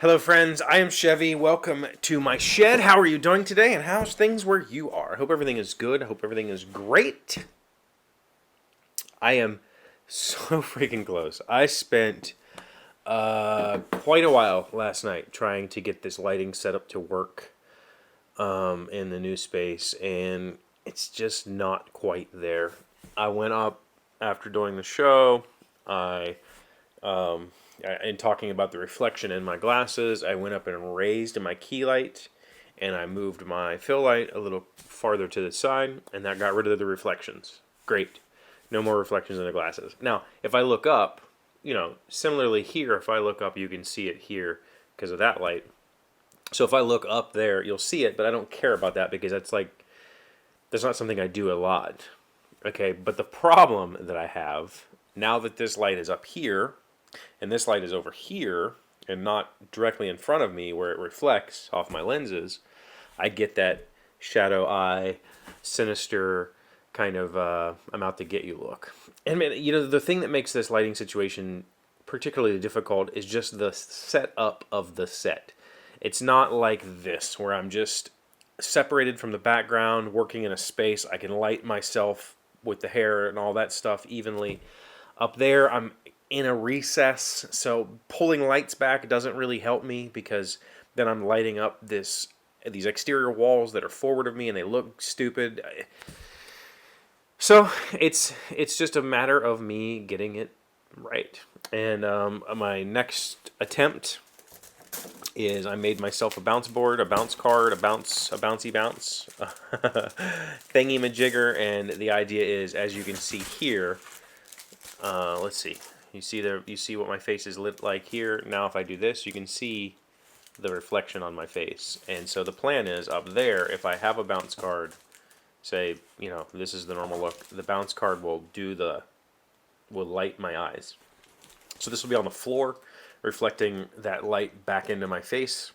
Hello, friends. I am Chevy. Welcome to my shed. How are you doing today, and how's things where you are? I hope everything is good. I hope everything is great. I am so freaking close. I spent quite a while last night trying to get this lighting set up to work in the new space, and it's just not quite there. I went up after doing the show. I in talking about the reflection in my glasses, I went up and raised my key light, and I moved my fill light a little farther to the side, and that got rid of the reflections. Great. No more reflections in the glasses. Now, if I look up, similarly here, if I look up, you can see it here because of that light. So if I look up there, you'll see it, but I don't care about that because that's not something I do a lot. Okay, but the problem that I have, now that this light is up here, and this light is over here and not directly in front of me where it reflects off my lenses, I get that shadow eye, sinister kind of I'm out to get you look. And man, the thing that makes this lighting situation particularly difficult is just the setup of the set. It's not like this where I'm just separated from the background, working in a space. I can light myself with the hair and all that stuff evenly. Up there, I'm in a recess, so pulling lights back doesn't really help me because then I'm lighting up these exterior walls that are forward of me and they look stupid. So it's just a matter of me getting it right. And my next attempt is I made myself a bounce board, a bounce card, a bouncy bounce thingy majigger, and the idea is, as you can see here, let's see. You see what my face is lit like here. Now if I do this, you can see the reflection on my face. And so the plan is up there, if I have a bounce card, say, this is the normal look, the bounce card will light my eyes. So this will be on the floor, reflecting that light back into my face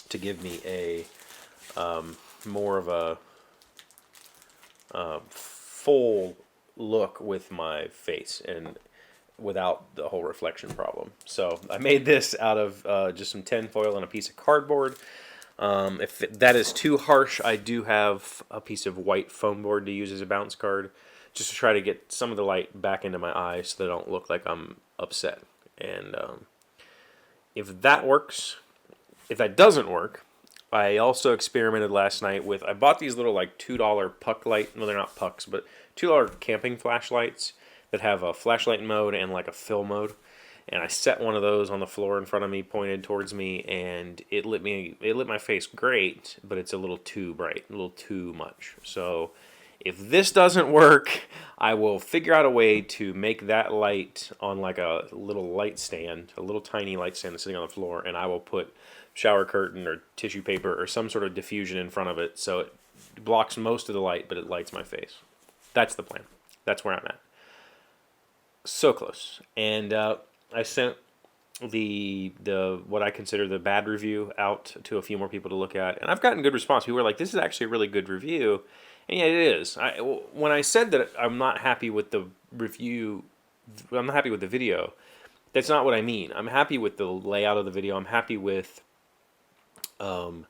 to give me a more of a full look with my face and without the whole reflection problem. So I made this out of just some tin foil and a piece of cardboard. If that is too harsh, I do have a piece of white foam board to use as a bounce card, just to try to get some of the light back into my eyes so they don't look like I'm upset. And if that works, if that doesn't work, I also experimented last night with, I bought these little like $2 puck light, no they're not pucks, but $2 camping flashlights that have a flashlight mode and like a fill mode. And I set one of those on the floor in front of me, pointed towards me, and it lit my face great, but it's a little too bright, a little too much. So if this doesn't work, I will figure out a way to make that light on like a little light stand, a little tiny light stand that's sitting on the floor, and I will put shower curtain or tissue paper or some sort of diffusion in front of it so it blocks most of the light, but it lights my face. That's the plan. That's where I'm at. So close. And I sent the what I consider the bad review out to a few more people to look at, and I've gotten good response. People were like, "This is actually a really good review," and yeah, it is. When I said that I'm not happy with the review, I'm not happy with the video. That's not what I mean. I'm happy with the layout of the video. I'm happy with how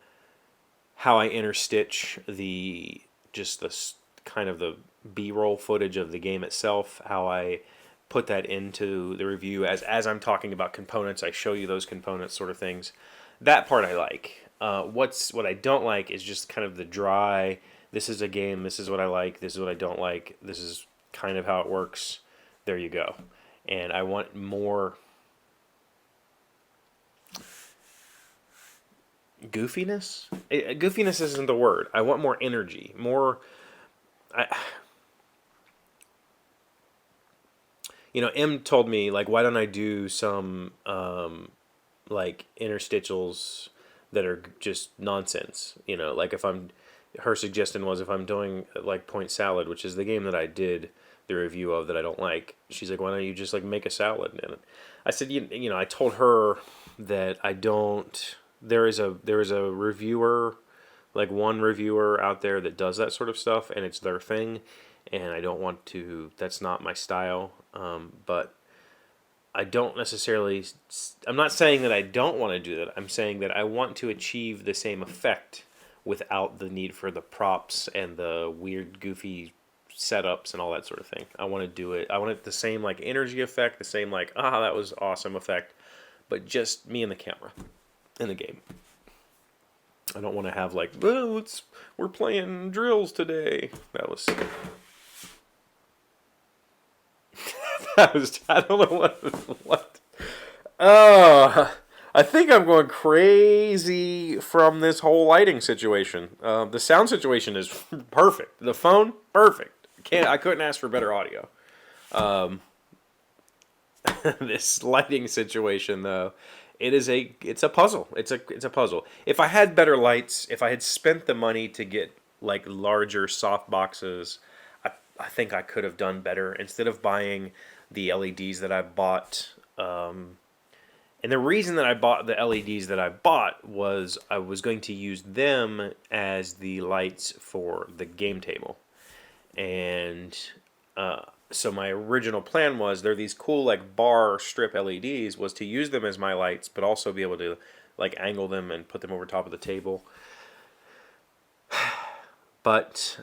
I interstitch the kind of the B-roll footage of the game itself. How I put that into the review as I'm talking about components. I show you those components, sort of things. That part I like. What I don't like is just kind of the dry, this is a game, this is what I like, this is what I don't like, this is kind of how it works, there you go. And I want more goofiness? Goofiness isn't the word. I want more energy, more... M told me, like, why don't I do some, like, interstitials that are just nonsense, like her suggestion was if I'm doing, like, Point Salad, which is the game that I did the review of that I don't like, she's like, why don't you just, like, make a salad? And I said, I told her that I don't, there is a reviewer, like, one reviewer out there that does that sort of stuff, and it's their thing, and I don't want to, that's not my style, but I don't necessarily, I'm not saying that I don't want to do that. I'm saying that I want to achieve the same effect without the need for the props and the weird, goofy setups and all that sort of thing. I want to do it. I want it the same like energy effect, the same like, that was awesome effect, but just me and the camera in the game. I don't want to have like, well, we're playing drills today. That was I don't know what. Oh, I think I'm going crazy from this whole lighting situation. The sound situation is perfect. The phone, perfect. I couldn't ask for better audio. This lighting situation, though, it's a puzzle. It's a puzzle. If I had better lights, if I had spent the money to get like larger soft boxes, I think I could have done better instead of buying the LEDs that I bought. And the reason that I bought the LEDs that I bought was I was going to use them as the lights for the game table. And so my original plan was, they're these cool like bar strip LEDs, was to use them as my lights, but also be able to like angle them and put them over top of the table. But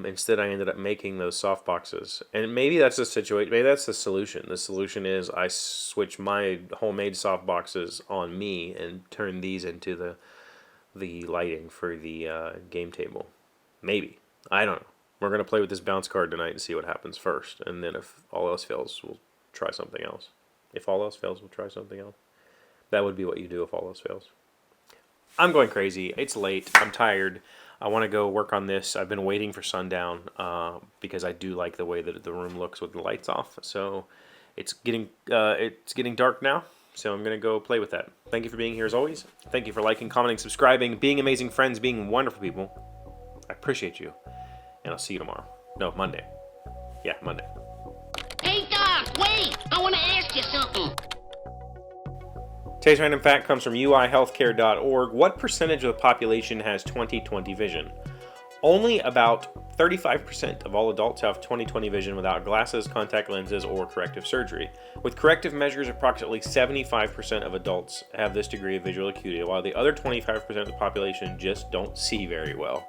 instead I ended up making those soft boxes. And maybe that's the situation. Maybe that's the solution. The solution is I switch my homemade soft boxes on me and turn these into the lighting for the game table. Maybe. I don't know. We're going to play with this bounce card tonight and see what happens first. And then if all else fails, we'll try something else. If all else fails, we'll try something else. That would be what you do if all else fails. I'm going crazy. It's late. I'm tired. I want to go work on this. I've been waiting for sundown because I do like the way that the room looks with the lights off. So it's getting dark now. So I'm going to go play with that. Thank you for being here as always. Thank you for liking, commenting, subscribing, being amazing friends, being wonderful people. I appreciate you. And I'll see you tomorrow. No, Monday. Yeah, Monday. Hey, Doc, wait! I want to ask you something. Today's random fact comes from uihealthcare.org. What percentage of the population has 20/20 vision? Only about 35% of all adults have 20/20 vision without glasses, contact lenses, or corrective surgery. With corrective measures, approximately 75% of adults have this degree of visual acuity, while the other 25% of the population just don't see very well.